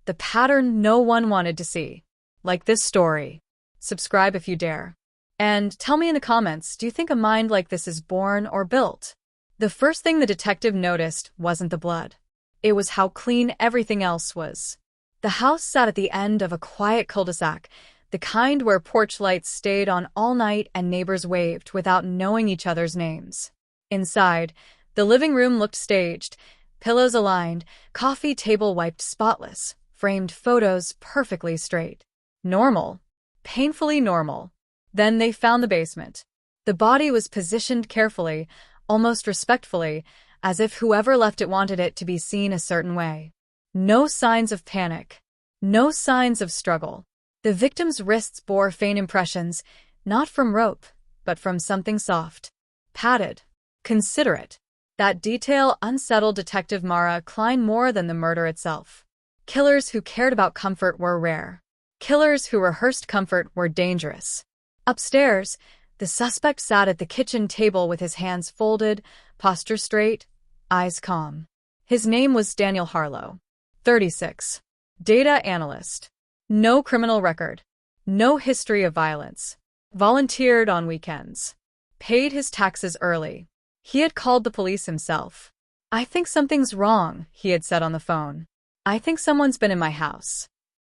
the pattern no one wanted to see. Like this story. Subscribe if you dare. And tell me in the comments, do you think a mind like this is born or built? The first thing the detective noticed wasn't the blood. It was how clean everything else was. The house sat at the end of a quiet cul-de-sac, the kind where porch lights stayed on all night and neighbors waved without knowing each other's names. Inside, the living room looked staged, pillows aligned, coffee table wiped spotless, framed photos perfectly straight. Normal. Painfully normal. Then they found the basement. The body was positioned carefully, almost respectfully, as if whoever left it wanted it to be seen a certain way. No signs of panic. No signs of struggle. The victim's wrists bore faint impressions, not from rope, but from something soft. Padded. Considerate. That detail unsettled Detective Mara Klein more than the murder itself. Killers who cared about comfort were rare. Killers who rehearsed comfort were dangerous. Upstairs, the suspect sat at the kitchen table with his hands folded, posture straight, eyes calm. His name was Daniel Harlow. 36. Data analyst. No criminal record. No history of violence. Volunteered on weekends. Paid his taxes early. He had called the police himself. "I think something's wrong," he had said on the phone. "I think someone's been in my house."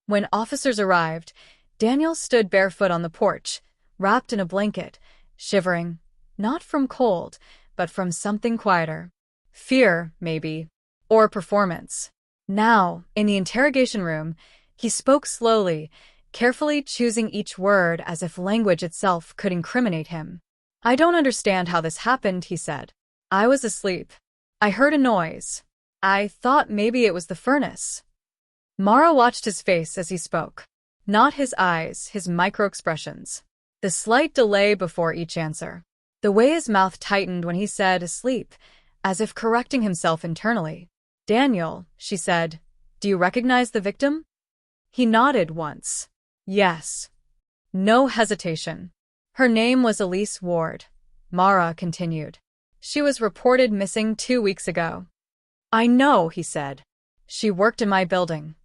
When officers arrived, Daniel stood barefoot on the porch, wrapped in a blanket, shivering, not from cold, but from something quieter. Fear, maybe. Or performance. Now, in the interrogation room, he spoke slowly, carefully choosing each word as if language itself could incriminate him. "I don't understand how this happened," he said. "I was asleep. I heard a noise. I thought maybe it was the furnace." Mara watched his face as he spoke. Not his eyes, his micro-expressions. The slight delay before each answer. The way his mouth tightened when he said asleep, as if correcting himself internally. "Daniel," she said, "do you recognize the victim?" He nodded once. "Yes." No hesitation. "Her name was Elise Ward," Mara continued. "She was reported missing 2 weeks ago." "I know," he said. "She worked in my building."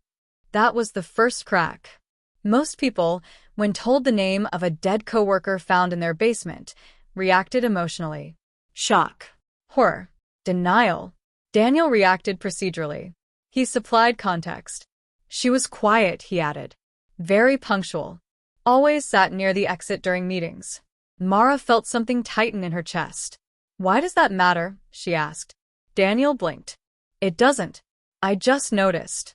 That was the first crack. Most people, when told the name of a dead coworker found in their basement, reacted emotionally. Shock. Horror. Denial. Daniel reacted procedurally. He supplied context. "She was quiet," he added. "Very punctual. Always sat near the exit during meetings." Mara felt something tighten in her chest. "Why does that matter?" she asked. Daniel blinked. "It doesn't. I just noticed."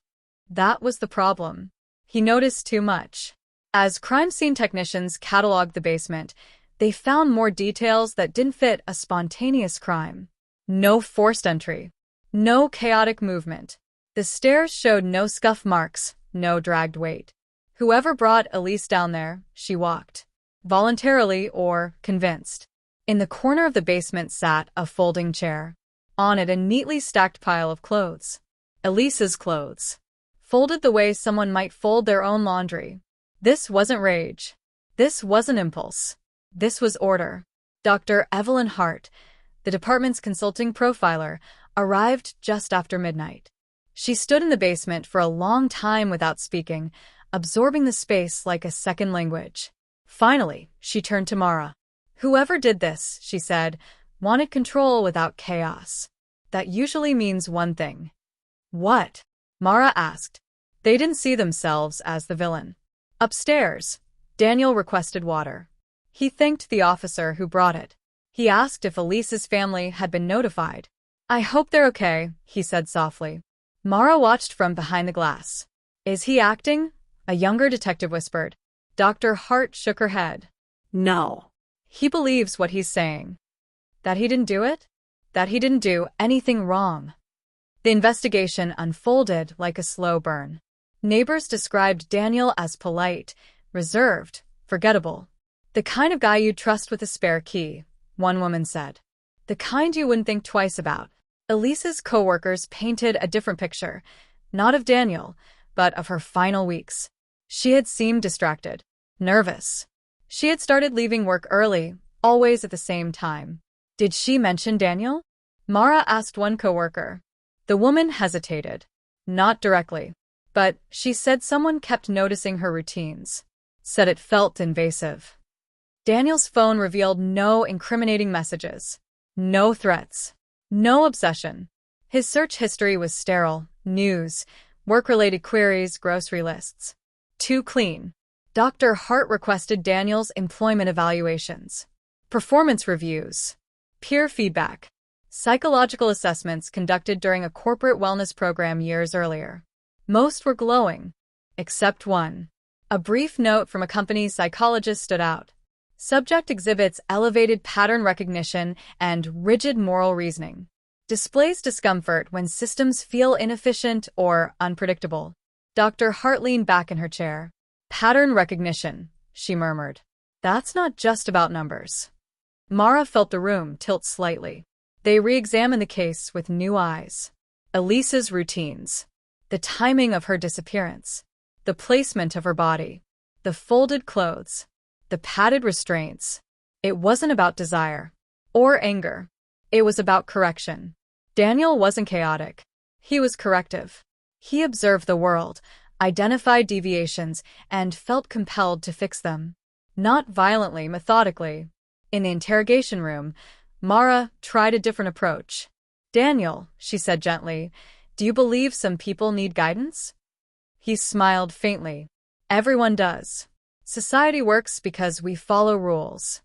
That was the problem. He noticed too much. As crime scene technicians cataloged the basement, they found more details that didn't fit a spontaneous crime. No forced entry. No chaotic movement. The stairs showed no scuff marks, no dragged weight. Whoever brought Elise down there, she walked. Voluntarily or convinced. In the corner of the basement sat a folding chair. On it a neatly stacked pile of clothes. Elise's clothes. Folded the way someone might fold their own laundry. This wasn't rage. This wasn't impulse. This was order. Dr. Evelyn Hart, the department's consulting profiler, arrived just after midnight. She stood in the basement for a long time without speaking, absorbing the space like a second language. Finally, she turned to Mara. "Whoever did this," she said, "wanted control without chaos. That usually means one thing." "What?" Mara asked. They didn't see themselves as the villain. Upstairs, Daniel requested water. He thanked the officer who brought it. He asked if Elise's family had been notified. "I hope they're okay," he said softly. Mara watched from behind the glass. "Is he acting?" a younger detective whispered. Dr. Hart shook her head. "No. He believes what he's saying." That he didn't do it? That he didn't do anything wrong. The investigation unfolded like a slow burn. Neighbors described Daniel as polite, reserved, forgettable. "The kind of guy you'd trust with a spare key," one woman said. "The kind you wouldn't think twice about." Elise's coworkers painted a different picture, not of Daniel, but of her final weeks. She had seemed distracted, nervous. She had started leaving work early, always at the same time. "Did she mention Daniel?" Mara asked one coworker. The woman hesitated. "Not directly." But she said someone kept noticing her routines. Said it felt invasive. Daniel's phone revealed no incriminating messages. No threats. No obsession. His search history was sterile. News, work-related queries, grocery lists. Too clean. Dr. Hart requested Daniel's employment evaluations, performance reviews, peer feedback, psychological assessments conducted during a corporate wellness program years earlier. Most were glowing, except one. A brief note from a company's psychologist stood out. Subject exhibits elevated pattern recognition and rigid moral reasoning. Displays discomfort when systems feel inefficient or unpredictable. Dr. Hart leaned back in her chair. Pattern recognition, she murmured. That's not just about numbers. Mara felt the room tilt slightly. They re-examined the case with new eyes. Elise's routines. The timing of her disappearance. The placement of her body. The folded clothes. The padded restraints. It wasn't about desire. Or anger. It was about correction. Daniel wasn't chaotic. He was corrective. He observed the world, identified deviations, and felt compelled to fix them. Not violently, methodically. In the interrogation room, Mara tried a different approach. Daniel, she said gently, do you believe some people need guidance? He smiled faintly. Everyone does. Society works because we follow rules.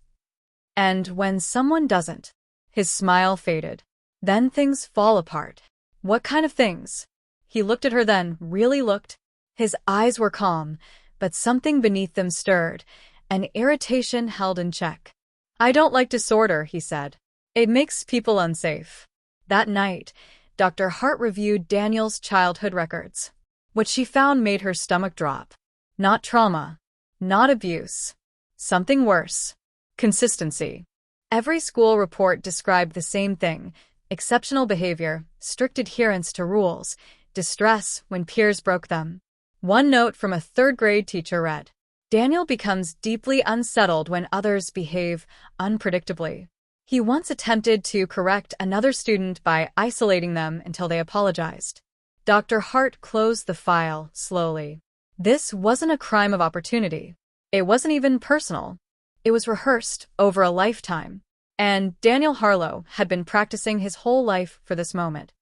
And when someone doesn't, his smile faded. Then things fall apart. What kind of things? He looked at her then, really looked. His eyes were calm, but something beneath them stirred, an irritation held in check. I don't like disorder, he said. It makes people unsafe. That night, Dr. Hart reviewed Daniel's childhood records. What she found made her stomach drop. Not trauma. Not abuse. Something worse. Consistency. Every school report described the same thing: exceptional behavior, strict adherence to rules, distress when peers broke them. One note from a third-grade teacher read, Daniel becomes deeply unsettled when others behave unpredictably. He once attempted to correct another student by isolating them until they apologized. Dr. Hart closed the file slowly. This wasn't a crime of opportunity. It wasn't even personal. It was rehearsed over a lifetime. And Daniel Harlow had been practicing his whole life for this moment.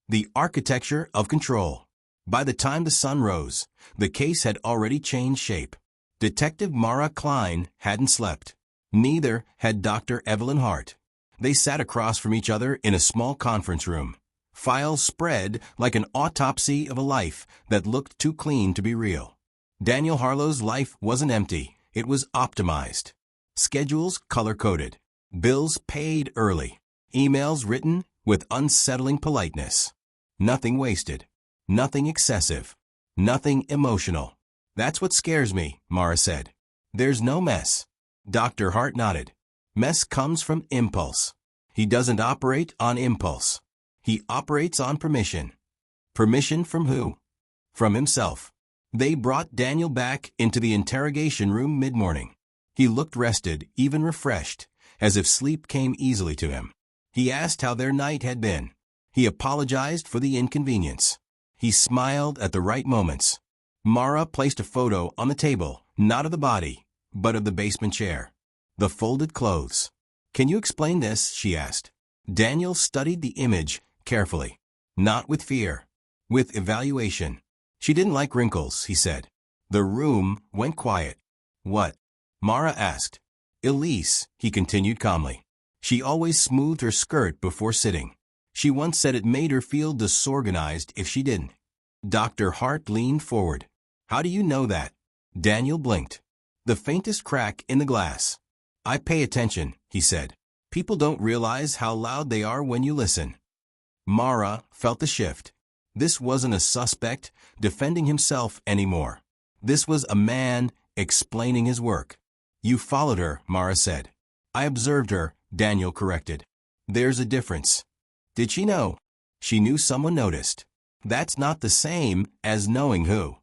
The architecture of control. By the time the sun rose, the case had already changed shape. Detective Mara Klein hadn't slept. Neither had Dr. Evelyn Hart. They sat across from each other in a small conference room. Files spread like an autopsy of a life that looked too clean to be real. Daniel Harlow's life wasn't empty. It was optimized. Schedules color-coded. Bills paid early. Emails written with unsettling politeness. Nothing wasted. Nothing excessive. Nothing emotional. That's what scares me, Mara said. There's no mess. Dr. Hart nodded. Mess comes from impulse. He doesn't operate on impulse. He operates on permission. Permission from who? From himself. They brought Daniel back into the interrogation room mid-morning. He looked rested, even refreshed, as if sleep came easily to him. He asked how their night had been. He apologized for the inconvenience. He smiled at the right moments. Mara placed a photo on the table, not of the body, but of the basement chair. The folded clothes. Can you explain this? She asked. Daniel studied the image carefully. Not with fear. With evaluation. She didn't like wrinkles, he said. The room went quiet. What? Mara asked. Elise, he continued calmly. She always smoothed her skirt before sitting. She once said it made her feel disorganized if she didn't. Dr. Hart leaned forward. How do you know that? Daniel blinked. The faintest crack in the glass. I pay attention, he said. People don't realize how loud they are when you listen. Mara felt the shift. This wasn't a suspect defending himself anymore. This was a man explaining his work. You followed her, Mara said. I observed her, Daniel corrected. There's a difference. Did she know? She knew someone noticed. That's not the same as knowing who.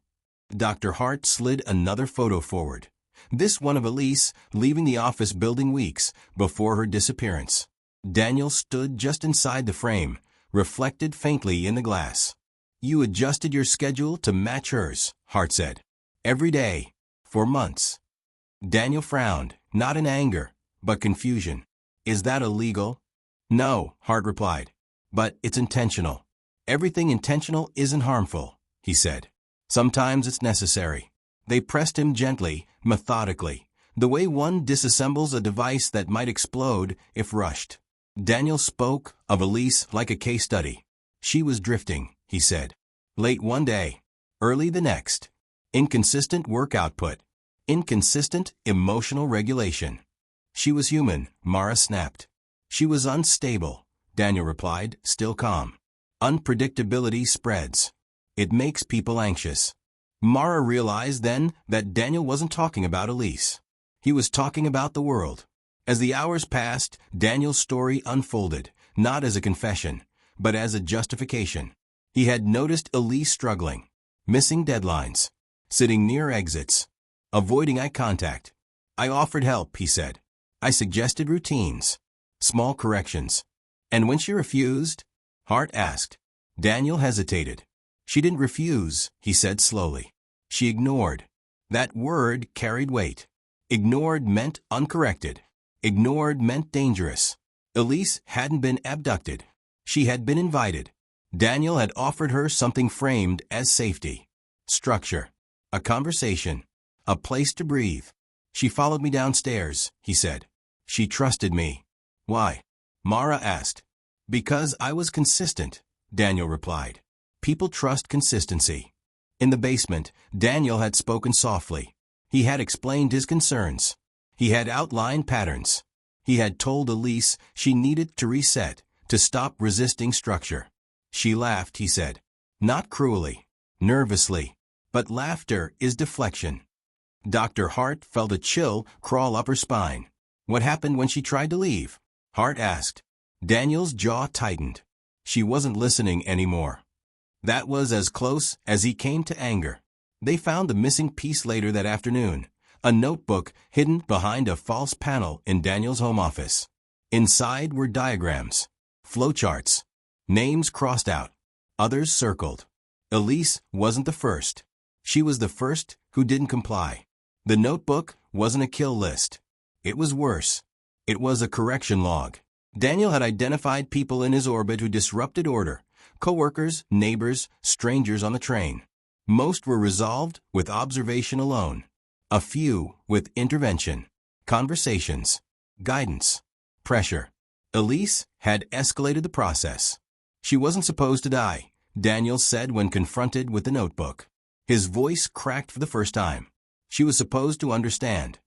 Dr. Hart slid another photo forward. This one of Elise leaving the office building weeks before her disappearance. Daniel stood just inside the frame, reflected faintly in the glass. You adjusted your schedule to match hers, Hart said. Every day. For months. Daniel frowned, not in anger, but confusion. Is that illegal? No, Hart replied. But it's intentional. Everything intentional isn't harmful, he said. Sometimes it's necessary. They pressed him gently, methodically, the way one disassembles a device that might explode if rushed. Daniel spoke of Elise like a case study. She was drifting, he said. Late one day, early the next. Inconsistent work output. Inconsistent emotional regulation. She was human, Mara snapped. She was unstable, Daniel replied, still calm. Unpredictability spreads. It makes people anxious. Mara realized then that Daniel wasn't talking about Elise. He was talking about the world. As the hours passed, Daniel's story unfolded, not as a confession, but as a justification. He had noticed Elise struggling, missing deadlines, sitting near exits, avoiding eye contact. I offered help, he said. I suggested routines, small corrections. And when she refused? Hart asked. Daniel hesitated. She didn't refuse, he said slowly. She ignored. That word carried weight. Ignored meant uncorrected. Ignored meant dangerous. Elise hadn't been abducted. She had been invited. Daniel had offered her something framed as safety, structure, a conversation, a place to breathe. She followed me downstairs, he said. She trusted me. Why? Mara asked. Because I was consistent, Daniel replied. People trust consistency. In the basement, Daniel had spoken softly. He had explained his concerns. He had outlined patterns. He had told Elise she needed to reset, to stop resisting structure. She laughed, he said. Not cruelly, nervously, but laughter is deflection. Dr. Hart felt a chill crawl up her spine. What happened when she tried to leave? Hart asked. Daniel's jaw tightened. She wasn't listening anymore. That was as close as he came to anger. They found the missing piece later that afternoon, a notebook hidden behind a false panel in Daniel's home office. Inside were diagrams, flowcharts, names crossed out, others circled. Elise wasn't the first. She was the first who didn't comply. The notebook wasn't a kill list. It was worse. It was a correction log. Daniel had identified people in his orbit who disrupted order, coworkers, neighbors, strangers on the train. Most were resolved with observation alone. A few with intervention, conversations, guidance, pressure. Elise had escalated the process. She wasn't supposed to die, Daniel said when confronted with the notebook. His voice cracked for the first time. She was supposed to understand.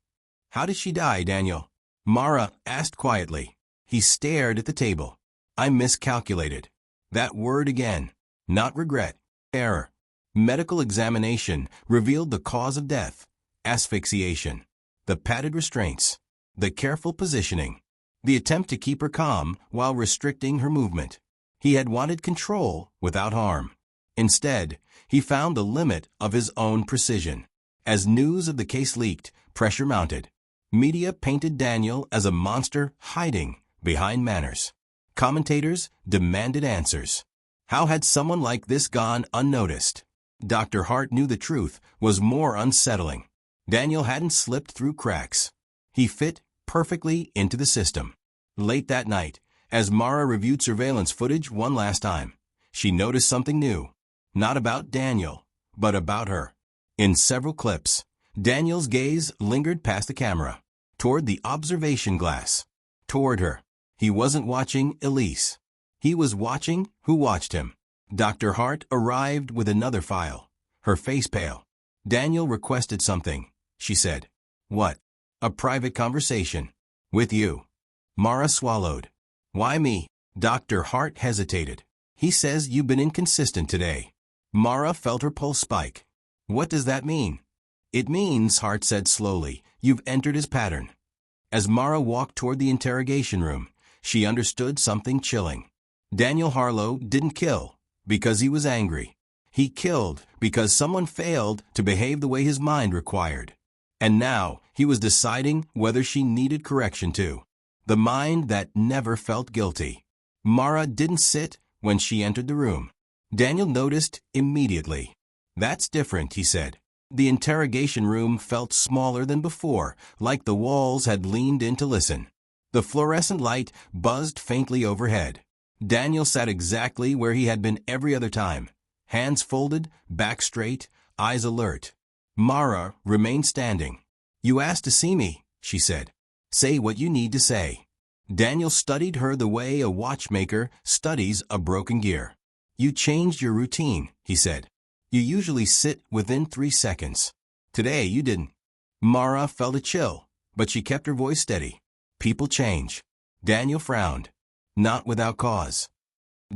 How did she die, Daniel? Mara asked quietly. He stared at the table. I miscalculated. That word again. Not regret. Error. Medical examination revealed the cause of death. Asphyxiation. The padded restraints. The careful positioning. The attempt to keep her calm while restricting her movement. He had wanted control without harm. Instead, he found the limit of his own precision. As news of the case leaked, pressure mounted. Media painted Daniel as a monster hiding behind manners. Commentators demanded answers. How had someone like this gone unnoticed? Dr. Hart knew the truth was more unsettling. Daniel hadn't slipped through cracks. He fit perfectly into the system. Late that night, as Mara reviewed surveillance footage one last time, she noticed something new. Not about Daniel, but about her. In several clips, Daniel's gaze lingered past the camera, toward the observation glass, toward her. He wasn't watching Elise. He was watching who watched him. Dr. Hart arrived with another file, her face pale. Daniel requested something, she said. What? A private conversation. With you. Mara swallowed. Why me? Dr. Hart hesitated. He says you've been inconsistent today. Mara felt her pulse spike. What does that mean? It means, Hart said slowly, you've entered his pattern. As Mara walked toward the interrogation room, she understood something chilling. Daniel Harlow didn't kill because he was angry. He killed because someone failed to behave the way his mind required. And now he was deciding whether she needed correction too. The mind that never felt guilty. Mara didn't sit when she entered the room. Daniel noticed immediately. That's different, he said. The interrogation room felt smaller than before, like the walls had leaned in to listen. The fluorescent light buzzed faintly overhead. Daniel sat exactly where he had been every other time. Hands folded, back straight, eyes alert. Mara remained standing. "You asked to see me," she said. "Say what you need to say." Daniel studied her the way a watchmaker studies a broken gear. "You changed your routine," he said. "You usually sit within 3 seconds. Today you didn't." Mara felt a chill, but she kept her voice steady. "People change." Daniel frowned. Not without cause.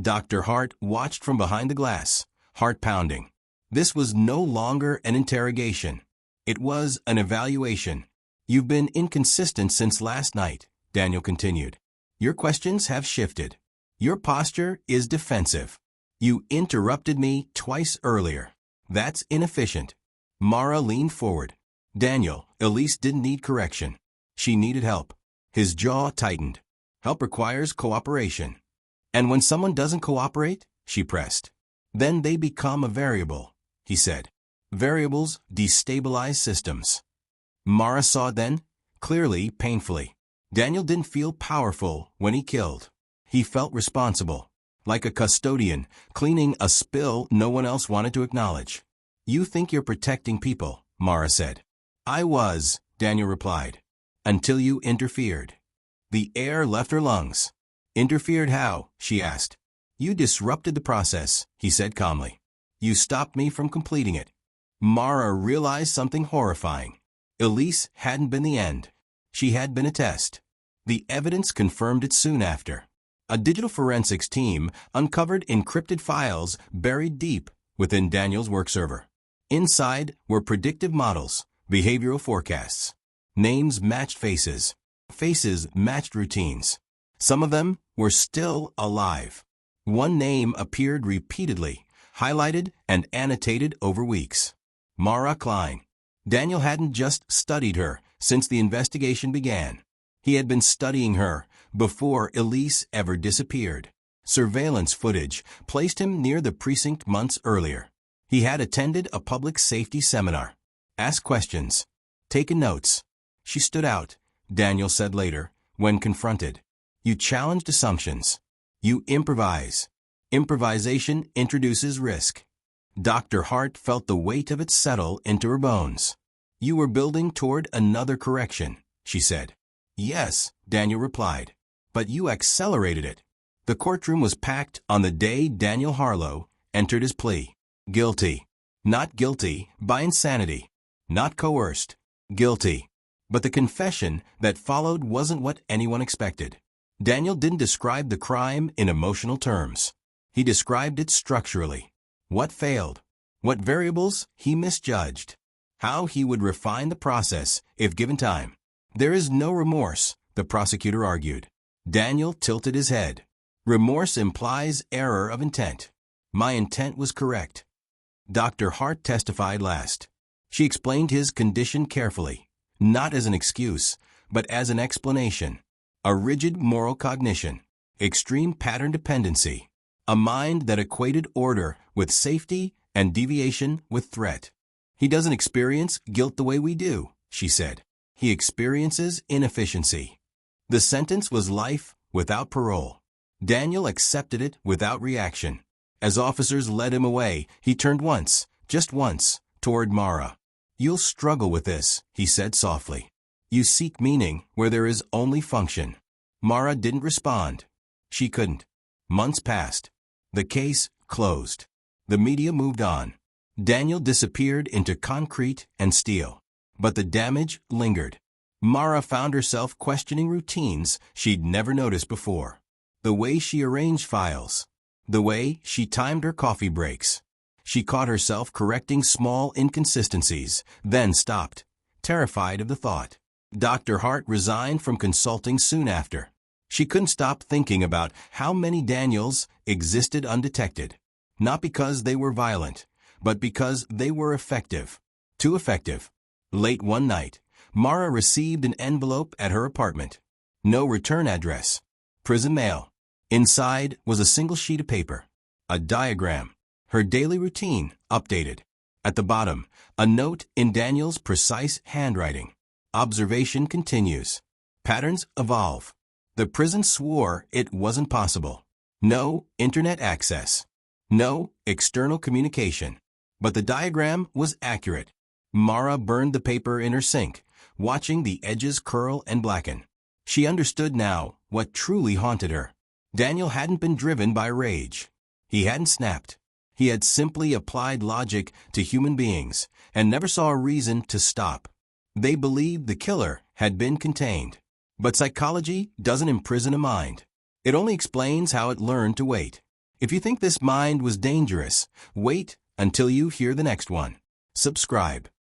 Dr. Hart watched from behind the glass, heart pounding. This was no longer an interrogation. It was an evaluation. "You've been inconsistent since last night," Daniel continued. "Your questions have shifted. Your posture is defensive. You interrupted me twice earlier. That's inefficient." Mara leaned forward. Daniel, Elise didn't need correction. She needed help. His jaw tightened. "Help requires cooperation." "And when someone doesn't cooperate," she pressed, "then they become a variable," he said. "Variables destabilize systems." Mara saw then, clearly, painfully. Daniel didn't feel powerful when he killed. He felt responsible, like a custodian cleaning a spill no one else wanted to acknowledge. "You think you're protecting people," Mara said. "I was," Daniel replied, "until you interfered." The air left her lungs. "Interfered how?" she asked. "You disrupted the process," he said calmly. "You stopped me from completing it." Mara realized something horrifying. Elise hadn't been the end. She had been a test. The evidence confirmed it soon after. A digital forensics team uncovered encrypted files buried deep within Daniel's work server. Inside were predictive models, behavioral forecasts. Names matched faces. Faces matched routines. Some of them were still alive. One name appeared repeatedly, highlighted and annotated over weeks. Mara Klein. Daniel hadn't just studied her since the investigation began. He had been studying her before Elise ever disappeared. Surveillance footage placed him near the precinct months earlier. He had attended a public safety seminar, asked questions, taken notes. "She stood out," Daniel said later, when confronted. "You challenged assumptions. You improvise. Improvisation introduces risk." Dr. Hart felt the weight of it settle into her bones. "You were building toward another correction," she said. "Yes," Daniel replied, "but you accelerated it." The courtroom was packed on the day Daniel Harlow entered his plea. Guilty. Not guilty by insanity. Not coerced. Guilty. But the confession that followed wasn't what anyone expected. Daniel didn't describe the crime in emotional terms. He described it structurally. What failed? What variables he misjudged? How he would refine the process if given time. "There is no remorse," the prosecutor argued. Daniel tilted his head. "Remorse implies error of intent. My intent was correct." Dr. Hart testified last. She explained his condition carefully, not as an excuse, but as an explanation. A rigid moral cognition, extreme pattern dependency, a mind that equated order with safety and deviation with threat. "He doesn't experience guilt the way we do," she said. "He experiences inefficiency." The sentence was life without parole. Daniel accepted it without reaction. As officers led him away, he turned once, just once, toward Mara. "You'll struggle with this," he said softly. "You seek meaning where there is only function." Mara didn't respond. She couldn't. Months passed. The case closed. The media moved on. Daniel disappeared into concrete and steel. But the damage lingered. Mara found herself questioning routines she'd never noticed before. The way she arranged files. The way she timed her coffee breaks. She caught herself correcting small inconsistencies, then stopped, terrified of the thought. Dr. Hart resigned from consulting soon after. She couldn't stop thinking about how many Daniels existed undetected. Not because they were violent, but because they were effective. Too effective. Late one night, Mara received an envelope at her apartment. No return address. Prison mail. Inside was a single sheet of paper. A diagram. Her daily routine updated. At the bottom, a note in Daniel's precise handwriting. Observation continues. Patterns evolve. The prison swore it wasn't possible. No internet access. No external communication. But the diagram was accurate. Mara burned the paper in her sink, watching the edges curl and blacken. She understood now what truly haunted her. Daniel hadn't been driven by rage. He hadn't snapped. He had simply applied logic to human beings and never saw a reason to stop. They believed the killer had been contained. But psychology doesn't imprison a mind. It only explains how it learned to wait. If you think this mind was dangerous, wait until you hear the next one. Subscribe.